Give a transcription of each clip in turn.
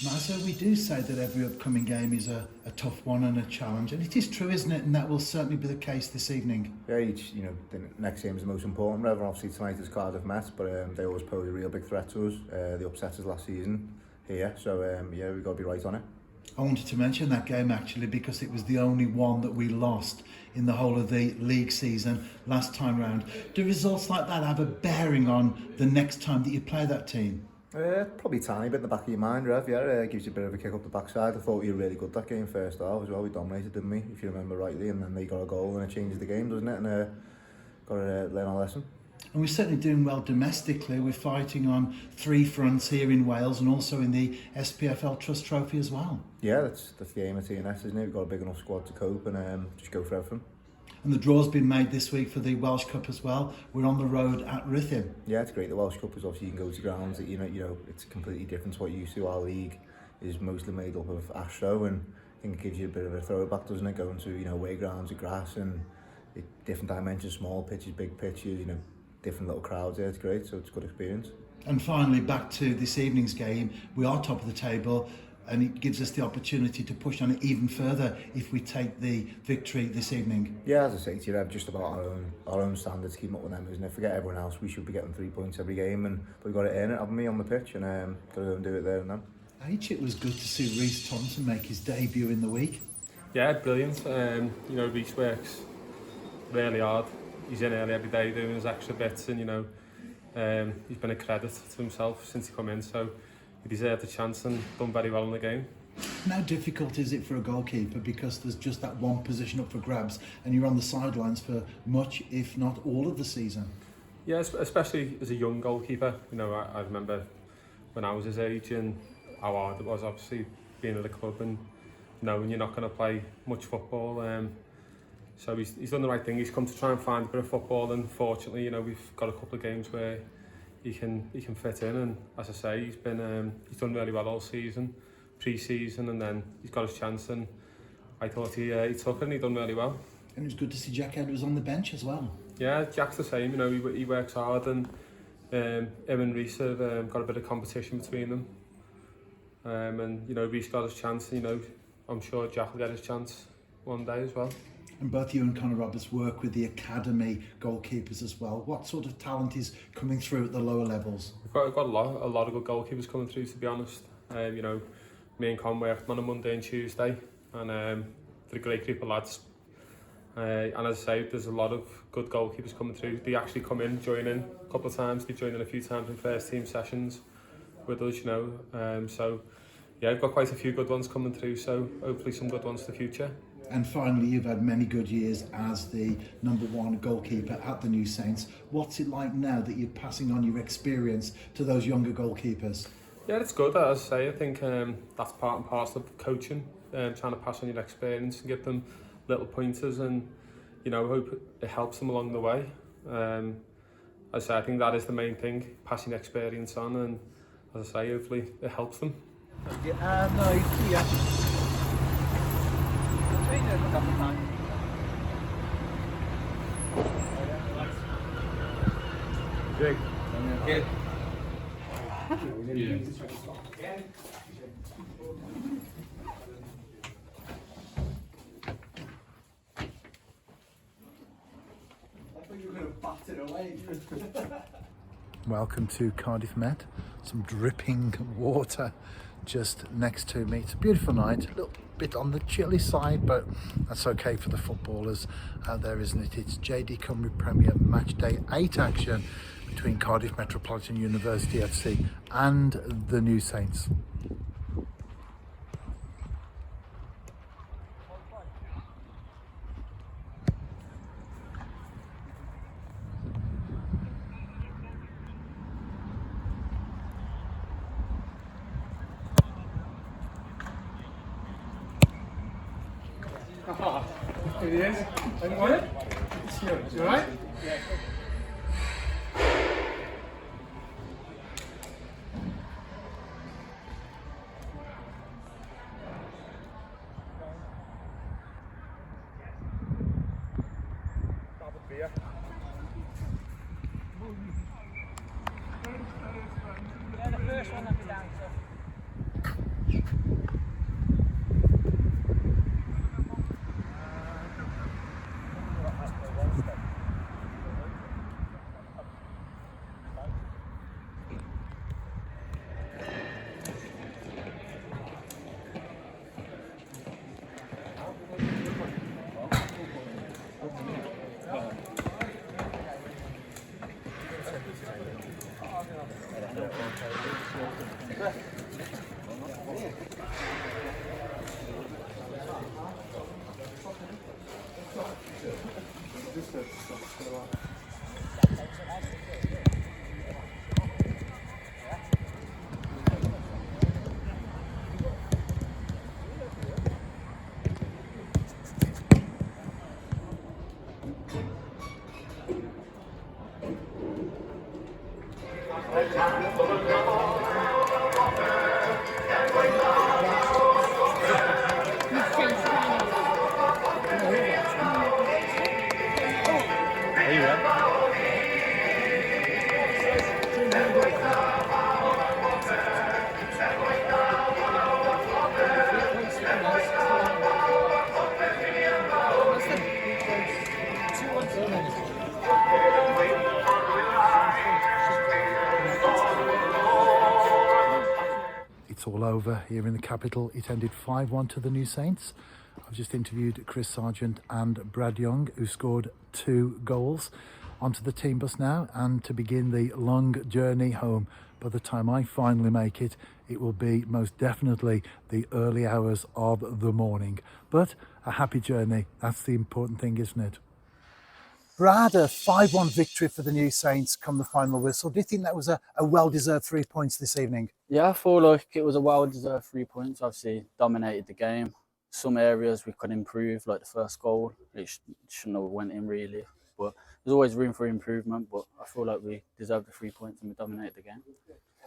Mazza, we do say that every upcoming game is a tough one and a challenge, and it is true, isn't it? And that will certainly be the case this evening. Yeah, the next game is the most important. Rather, obviously tonight is Cardiff Met, but they always pose a real big threat to us. They upset us last season here, so yeah, we've got to be right on it. I wanted to mention that game actually because it was the only one that we lost in the whole of the league season last time round. Do results like that have a bearing on the next time that you play that team? Probably a tiny bit in the back of your mind, Rev. Yeah, gives you a bit of a kick up the backside. I thought we were really good that game first half as well. We dominated, didn't we? If you remember rightly, and then they got a goal and it changes the game, doesn't it? And got to learn our lesson. And we're certainly doing well domestically. We're fighting on 3 fronts here in Wales and also in the SPFL Trust Trophy as well. Yeah, that's the aim of TNS, isn't it? We've got a big enough squad to cope and just go for everything. And the draw's been made this week for the Welsh Cup as well. We're on the road at Rhythm. Yeah, it's great. The Welsh Cup is obviously you can go to grounds that you know it's completely different to what you used to. Our league is mostly made up of Astro, and I think it gives you a bit of a throwback, doesn't it? Going to away grounds of grass and different dimensions, small pitches, big pitches, different little crowds. Yeah, it's great. So it's a good experience. And finally, back to this evening's game. We are top of the table, and it gives us the opportunity to push on it even further if we take the victory this evening. Yeah, as I say to you, Rev, just about our own standards, keep up with them, isn't it? Forget everyone else. We should be getting 3 points every game, and we've got to earn it, haven't we, on the pitch, and got to go and do it there and then. It was good to see Reece Thompson make his debut in the week. Yeah, brilliant. Reece works really hard. He's in early every day doing his extra bits, and he's been a credit to himself since he come in. So he deserved a chance and done very well in the game. And how difficult is it for a goalkeeper, because there's just that one position up for grabs and you're on the sidelines for much, if not all of the season? Yeah, especially as a young goalkeeper. I remember when I was his age and how hard it was, obviously, being at the club and knowing you're not going to play much football. So he's done the right thing. He's come to try and find a bit of football, and fortunately, we've got a couple of games where he can fit in. And as I say, he's done really well all season, pre-season, and then he's got his chance. And I thought he took it, and he done really well. And it was good to see Jack Edwards on the bench as well. Yeah, Jack's the same. He works hard, and him and Reece have got a bit of competition between them. And Reece got his chance. I'm sure Jack will get his chance one day as well. And both you and Conor Roberts work with the academy goalkeepers as well. What sort of talent is coming through at the lower levels? We've got a lot of good goalkeepers coming through, to be honest. Me and Con worked on a Monday and Tuesday, and they're a great group of lads. And as I say, there's a lot of good goalkeepers coming through. They actually come in, join in a couple of times. They joined in a few times in first team sessions with us, So yeah, we've got quite a few good ones coming through. So hopefully some good ones for the future. And finally, you've had many good years as the #1 goalkeeper at the New Saints. What's it like now that you're passing on your experience to those younger goalkeepers? Yeah, it's good. As I say, I think that's part and parcel of coaching, trying to pass on your experience and give them little pointers, and I hope it helps them along the way. As I say, I think that is the main thing, passing experience on, and as I say, hopefully it helps them. Jake. Yeah. Welcome to Cardiff Met. Some dripping water just next to me. It's a beautiful night, a little bit on the chilly side, but that's okay for the footballers out there, isn't it? It's JD Cymru Premier Match Day 8 action between Cardiff Metropolitan University FC and the New Saints. It is. What? You alright? Yeah. Yeah, the first one that we down, so. It's all over here in the capital. It ended 5-1 to the New Saints. I've just interviewed Chris Sargent and Brad Young, who scored 2 goals. Onto the team bus now, and to begin the long journey home. By the time I finally make it, it will be most definitely the early hours of the morning. But a happy journey, that's the important thing, isn't it? Brad, a 5-1 victory for the New Saints come the final whistle. Do you think that was a well-deserved 3 points this evening? Yeah, I feel like it was a well-deserved 3 points. Obviously, dominated the game. Some areas we could improve, like the first goal. It shouldn't have went in really. But there's always room for improvement. But I feel like we deserved the 3 points and we dominated the game.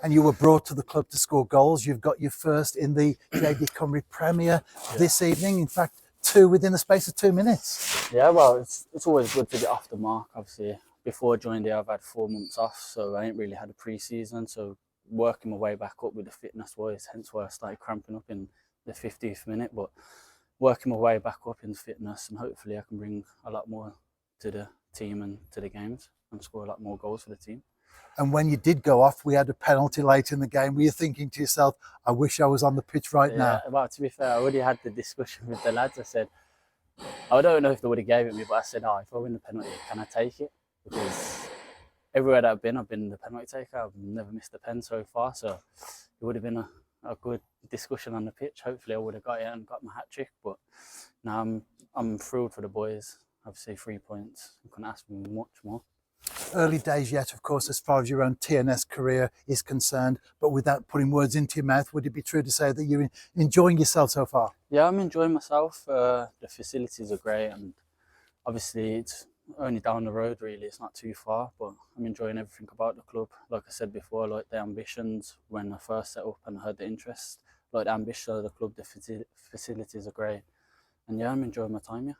And you were brought to the club to score goals. You've got your first in the JD Cymru Premier this evening. In fact, 2 within the space of 2 minutes. Yeah, well, it's always good to get off the mark. Obviously, before I joined here, I've had 4 months off, so I ain't really had a pre-season. So working my way back up with the fitness-wise, hence why I started cramping up in the 50th minute. But working my way back up in fitness, and hopefully I can bring a lot more to the team and to the games and score a lot more goals for the team. And when you did go off, we had a penalty late in the game. Were you thinking to yourself, I wish I was on the pitch right now? Well, to be fair, I already had the discussion with the lads. I said, I don't know if they would have gave it me, but I said, if I win the penalty, can I take it? Because everywhere that I've been the penalty taker. I've never missed a pen so far. So it would have been a good discussion on the pitch. Hopefully I would have got it and got my hat-trick. But now I'm thrilled for the boys. Obviously 3 points. I couldn't ask for much more. Early days yet, of course, as far as your own TNS career is concerned, but without putting words into your mouth, would it be true to say that you're enjoying yourself so far? Yeah, I'm enjoying myself. The facilities are great, and obviously it's only down the road really, it's not too far, but I'm enjoying everything about the club. Like I said before, like the ambitions when I first set up and I heard the interest, like the ambition of the club, the facilities are great, and yeah, I'm enjoying my time here.